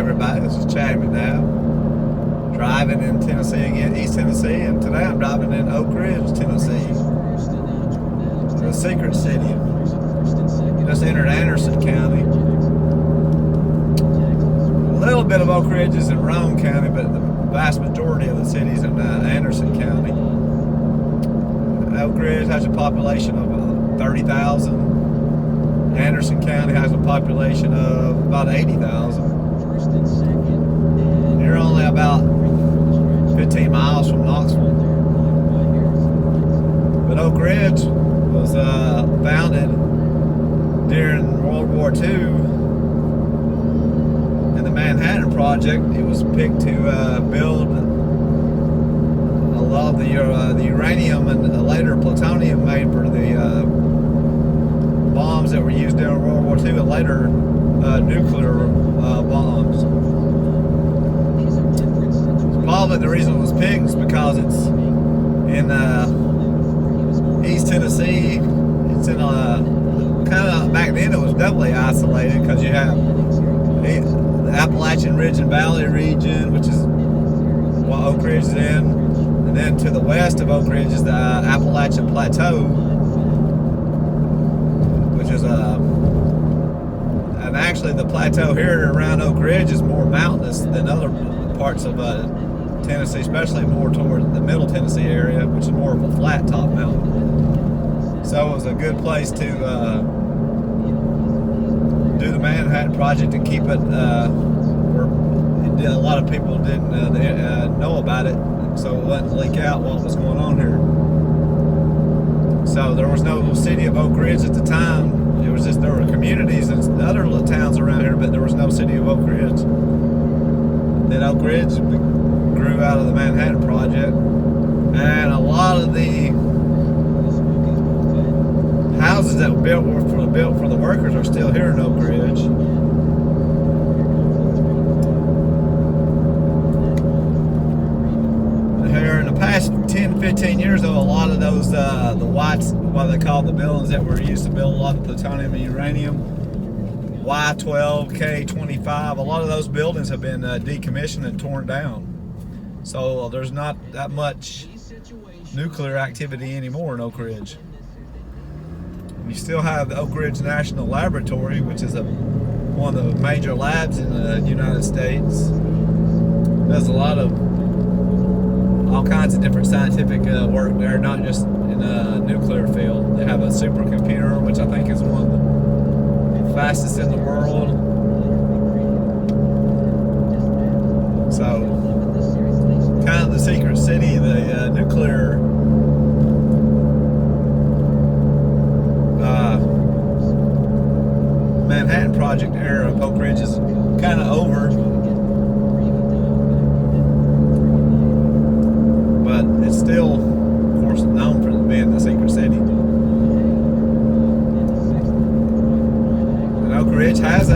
everybody, this is Chad McDowell, driving in Tennessee again, East Tennessee, and today I'm driving in Oak Ridge, Tennessee, the secret city. Just entered Anderson County. A little bit of Oak Ridge is in Roane County, but the vast majority of the city's in Anderson County. Oak Ridge has a population of 30,000. Anderson County has a population of about 80,000. You're only about 15 miles from Knoxville. But Oak Ridge was founded during World War II in the Manhattan Project. It was picked to build a lot of the uranium and later plutonium made for the bombs that were used during World War II and later nuclear bombs. Probably the reason it was picked is because it's in East Tennessee. It's in kind of, back then it was doubly isolated because you have the Appalachian Ridge and Valley region, which is what Oak Ridge is in, and then to the west of Oak Ridge is the Appalachian Plateau, which is and actually the plateau here around Oak Ridge is more mountainous than other parts of Tennessee, especially more toward the Middle Tennessee area, which is more of a flat top mountain. So it was a good place to do the Manhattan Project and keep it where a lot of people didn't know about it, so it wouldn't leak out what was going on here. So there was no city of Oak Ridge at the time. It was just, there were communities and other little towns around here, but there was no city of Oak Ridge. Then Oak Ridge grew out of the Manhattan Project, and a lot of the houses that were built for the workers are still here in Oak Ridge. Here in the past 10, 15 years, though, a lot of those, the whites, what they call the buildings that were used to build a lot of plutonium and uranium, Y12, K25, a lot of those buildings have been decommissioned and torn down. So there's not that much nuclear activity anymore in Oak Ridge. You still have the Oak Ridge National Laboratory, which is one of the major labs in the United States. Does a lot of all kinds of different scientific work there, not just in the nuclear field. They have a supercomputer, which I think is one of the fastest in the world. So, kind of the secret city, the nuclear Manhattan Project era of Oak Ridge is kind of over, but it's still, of course, known for being the secret city. And Oak Ridge has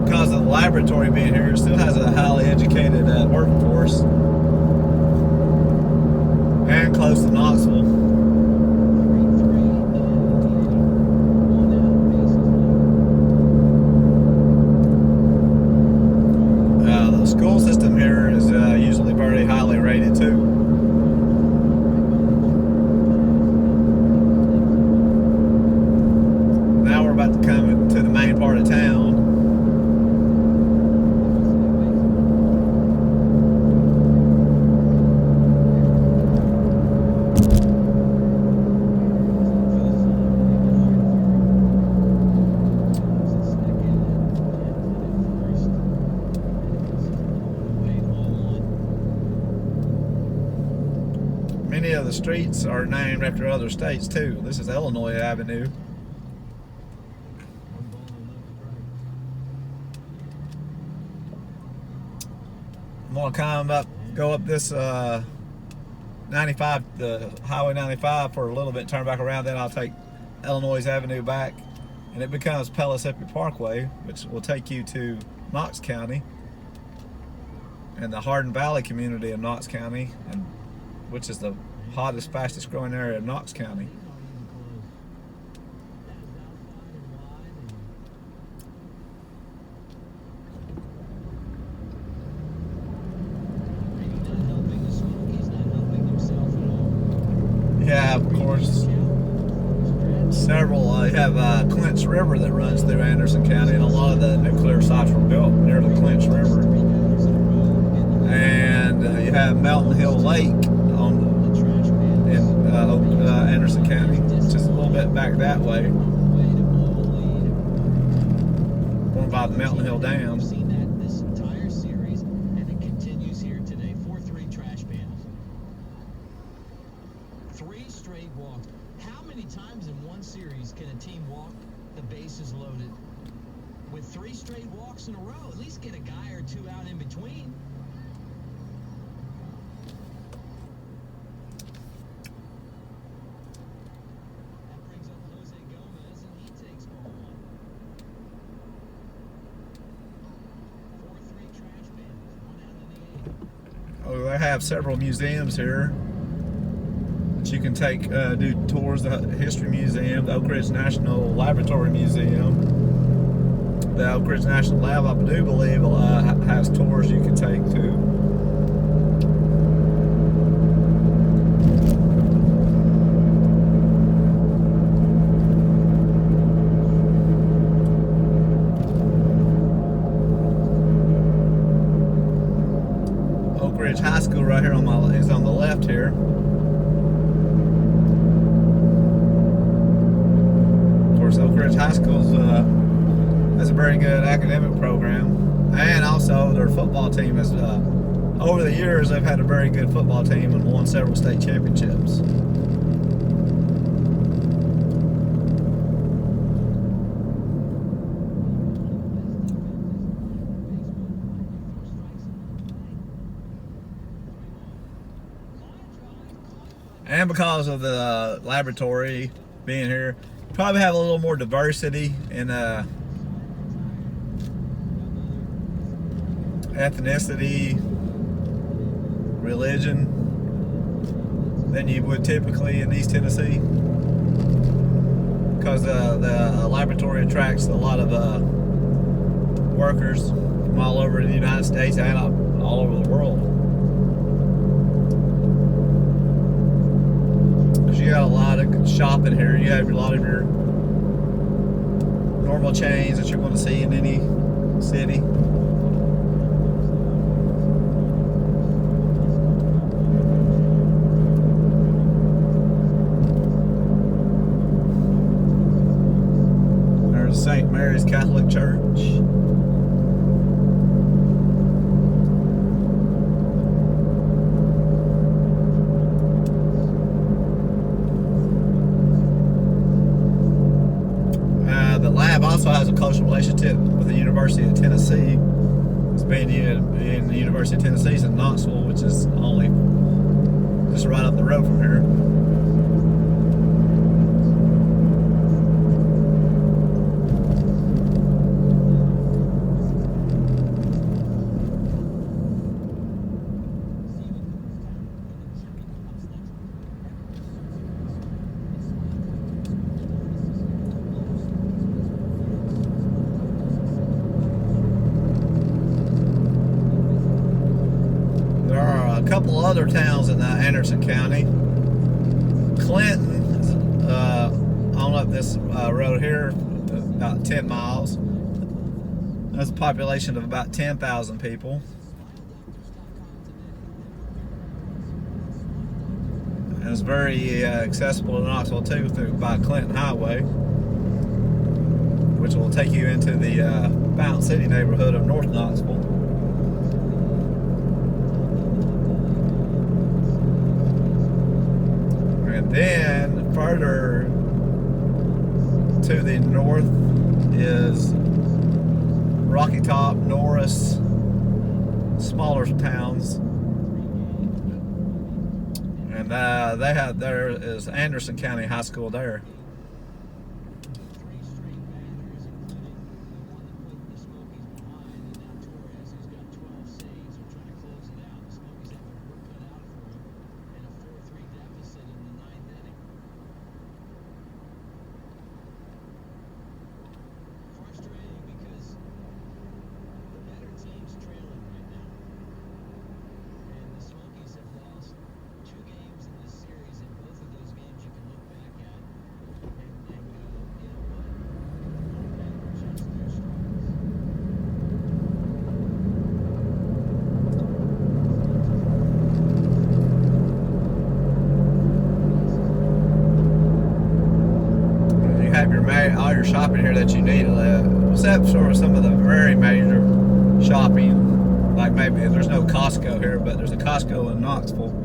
because of the laboratory being here, it still has a highly educated workforce, and close to Knoxville. School system here is usually very highly rated too. Now we're about to come to the main part of town. Many of the streets are named after other states too. This is Illinois Avenue. I'm gonna come up, go up this 95, the Highway 95 for a little bit, turn back around, then I'll take Illinois Avenue back, and it becomes Pellissippi Parkway, which will take you to Knox County and the Hardin Valley community of Knox County, and which is the hottest, fastest growing area of Knox County. have Clinch River that runs through Anderson County, and a lot of the nuclear sites were built near the Clinch River. And you have Mountain Hill Lake in Anderson County, just a little bit back that way, going by the Mountain Hill Dam. Three straight walks. How many times in one series can a team walk the bases loaded? With 3 straight walks in a row, at least get a guy or two out in between. That brings up Jose Gomez, and he takes ball 1. 4-3 trash bins, 1 out in the 8th. Oh, they have several museums here. You can take do tours. The History Museum, the Oak Ridge National Laboratory Museum, the Oak Ridge National Lab, I do believe, has tours you can take too. Oak Ridge High School right here is on the left here. Oak Ridge High School has a very good academic program, and also their football team has, over the years, they've had a very good football team and won several state championships. And because of the laboratory being here, probably have a little more diversity in ethnicity, religion than you would typically in East Tennessee, because the laboratory attracts a lot of workers from all over the United States and all over the world. You got a lot of shopping here. You have a lot of your normal chains that you're going to see in any city. There's St. Mary's Catholic Church. The lab also has a close relationship with the University of Tennessee. It's been in the University of Tennessee in Knoxville, which is only just right up the road from here. A couple other towns in Anderson County. Clinton is on up this road here, about 10 miles. Has a population of about 10,000 people. And it's very accessible to Knoxville too by Clinton Highway, which will take you into the Fountain City neighborhood of North Knoxville. And then further to the north is Rocky Top, Norris, smaller towns. And there is Anderson County High School there. shopping here that you need, except for some of the very major shopping. Like maybe there's no Costco here, but there's a Costco in Knoxville.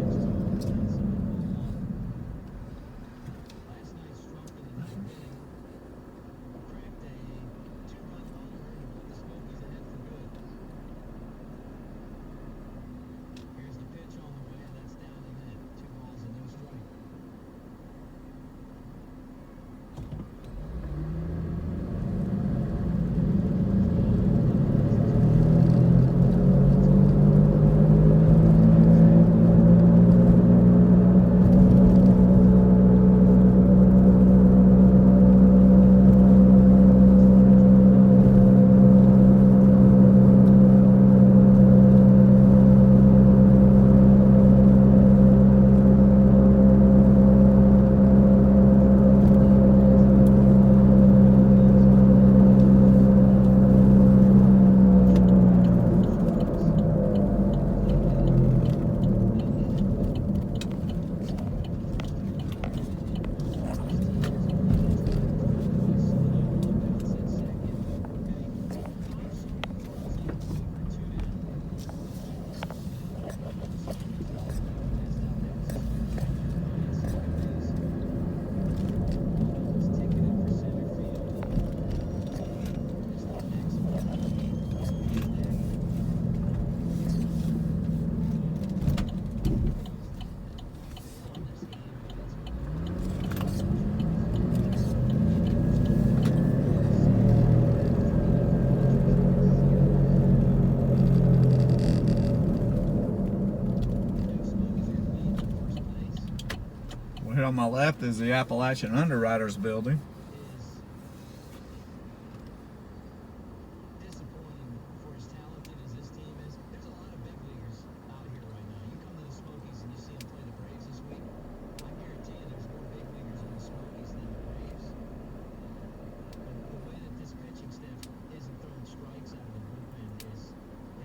Here on my left is the Appalachian Underwriters Building. Disappointing for as talented as this team is. There's a lot of big leaguers out here right now. You come to the Smokies and you see them play the Braves this week. I guarantee you there's more big leaguers on the Smokies than the Braves. But the way that this pitching staff isn't throwing strikes out of the bullpen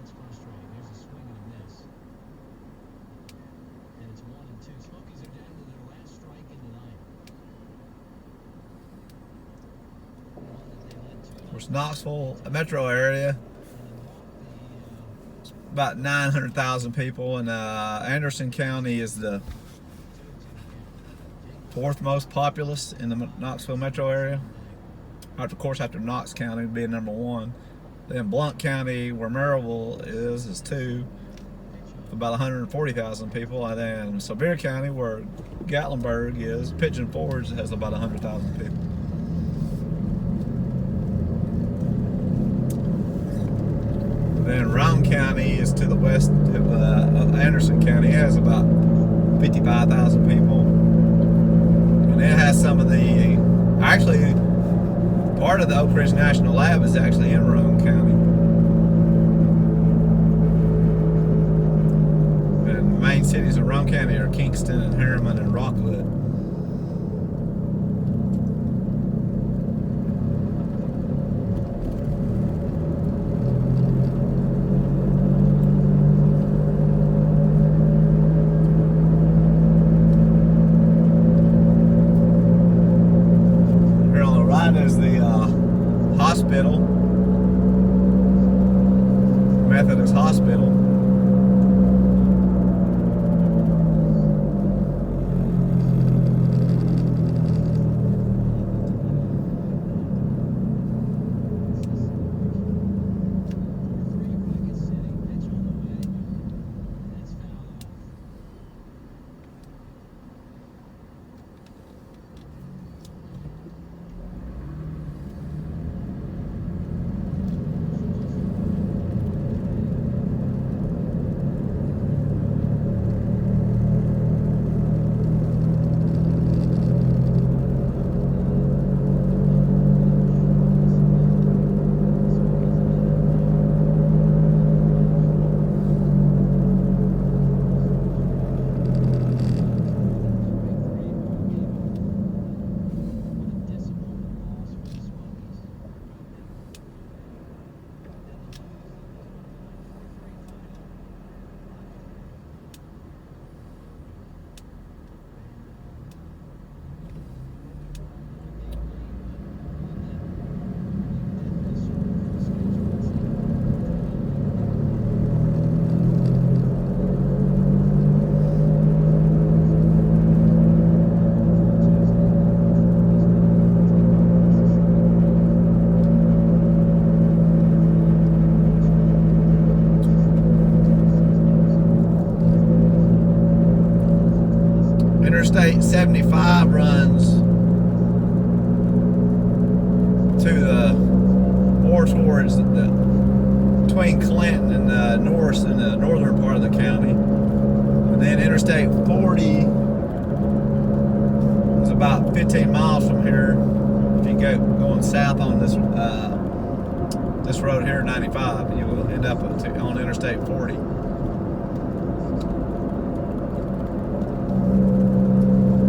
it's frustrating. There's a swing and a miss. And it's 1-2. Smokies are down to their last strike in the ninth. Of course, Knoxville metro area, it's about 900,000 people, and Anderson County is the fourth most populous in the Knoxville metro area. Of course, after Knox County being number one. Then Blount County, where Maryville is 2, about 140,000 people. And then Sevier County, where Gatlinburg is, Pigeon Forge has about 100,000 people. Then Roane County is to the west of Anderson County. It has about 55,000 people. And it has some of the, actually, part of the Oak Ridge National Lab is actually in Roane County. And the main cities of Roane County are Kingston and Harriman and Rockwood. Is the hospital, Methodist Hospital. Interstate 75 runs to the more towards between Clinton and North in the northern part of the county, and then Interstate 40 is about 15 miles from here. If you go going south on this road here, 95, you will end up on Interstate 40.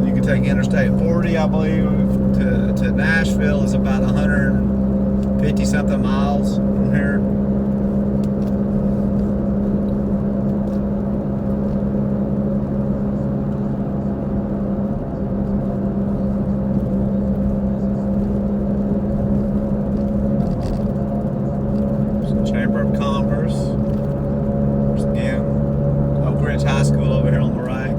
You can take Interstate 40, I believe, to Nashville is about 150 something miles from here. Chamber of Commerce. There's again Oak Ridge High School over here on the right.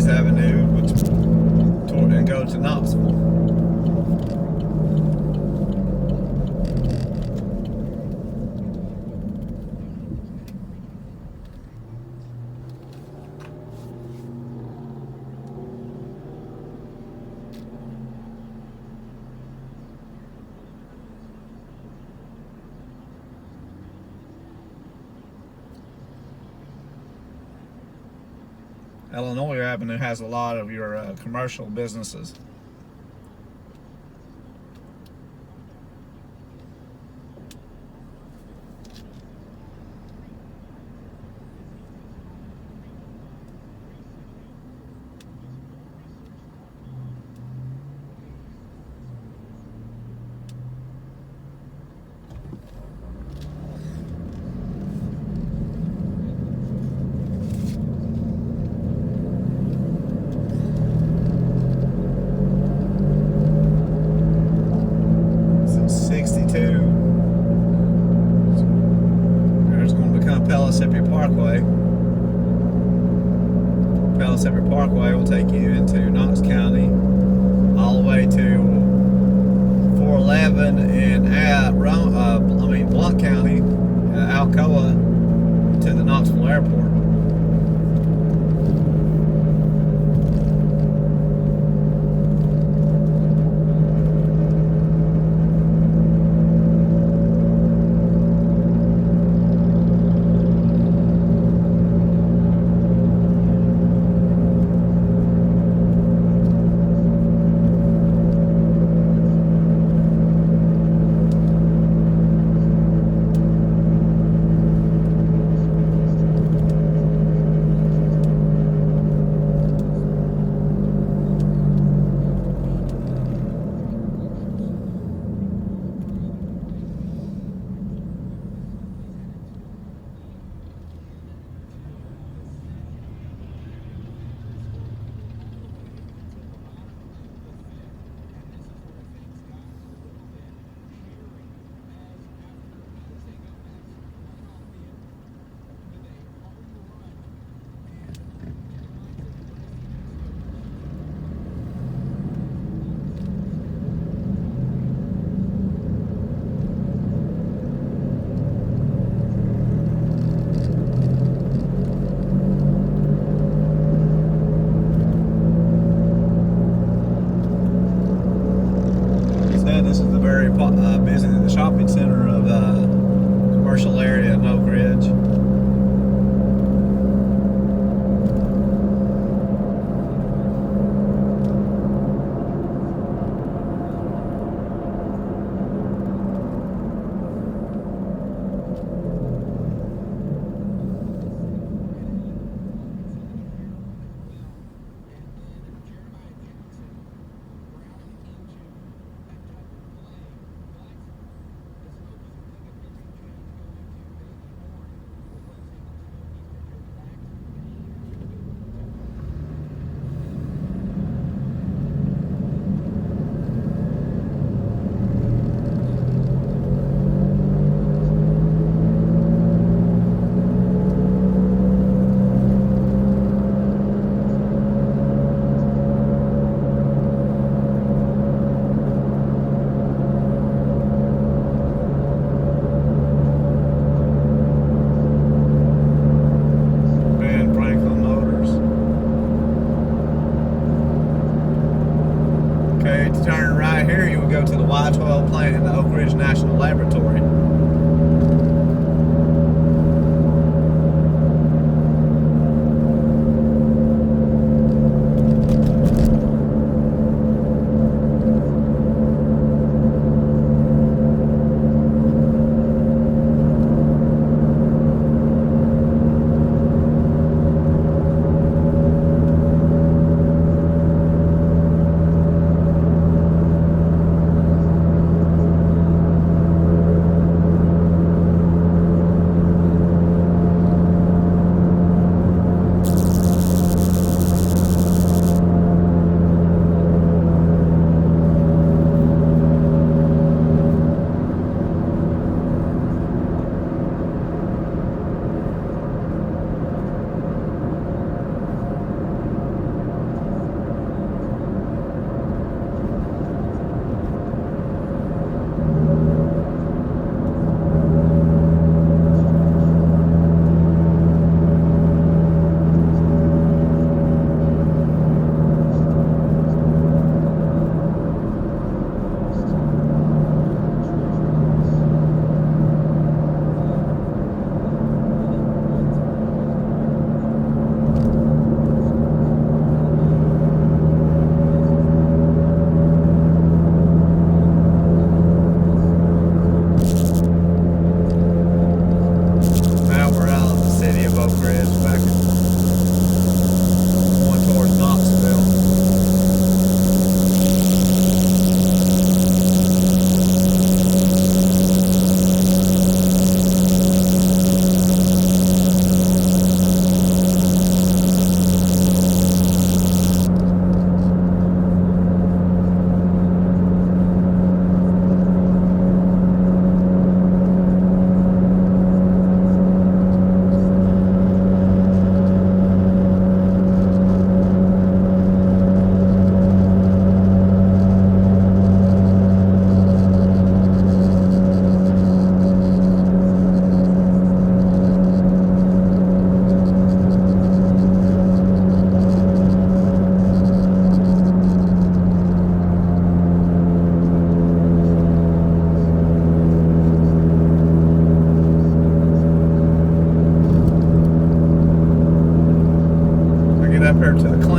Avenue, and go to Knoxville. Illinois Avenue has a lot of your commercial businesses. Pellissippi Parkway will take you into Knox County, all the way to 411 in Blount County, Alcoa, to the Knoxville Airport.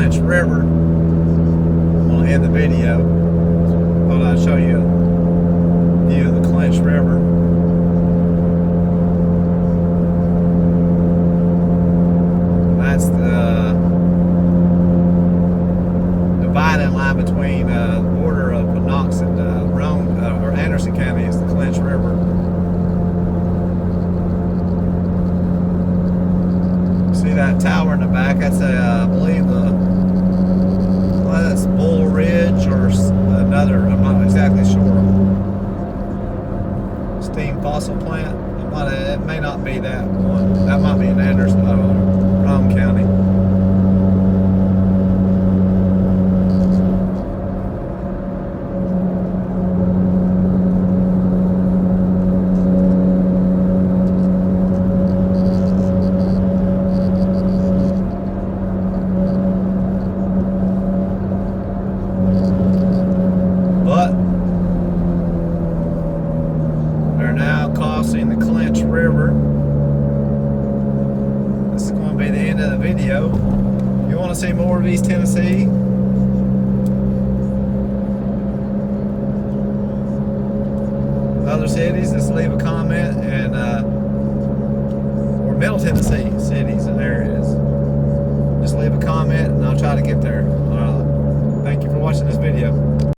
Clinch River. I'm gonna end the video. Thought I'd show you a view of the Clinch River. That's the dividing line between the border of Knox and Rome, or Anderson County is the Clinch River. See that tower in the back? That's I believe that's Bull Ridge or another. I'm not exactly sure. Steam fossil plant. It may not be that one. That might be in Anderson, Rome County. But they're now crossing the Clinch River. This is going to be the end of the video. If you want to see more of East Tennessee, other cities, just leave a comment, and or Middle Tennessee cities and areas, just leave a comment and I'll try to get there. Thank you for watching this video.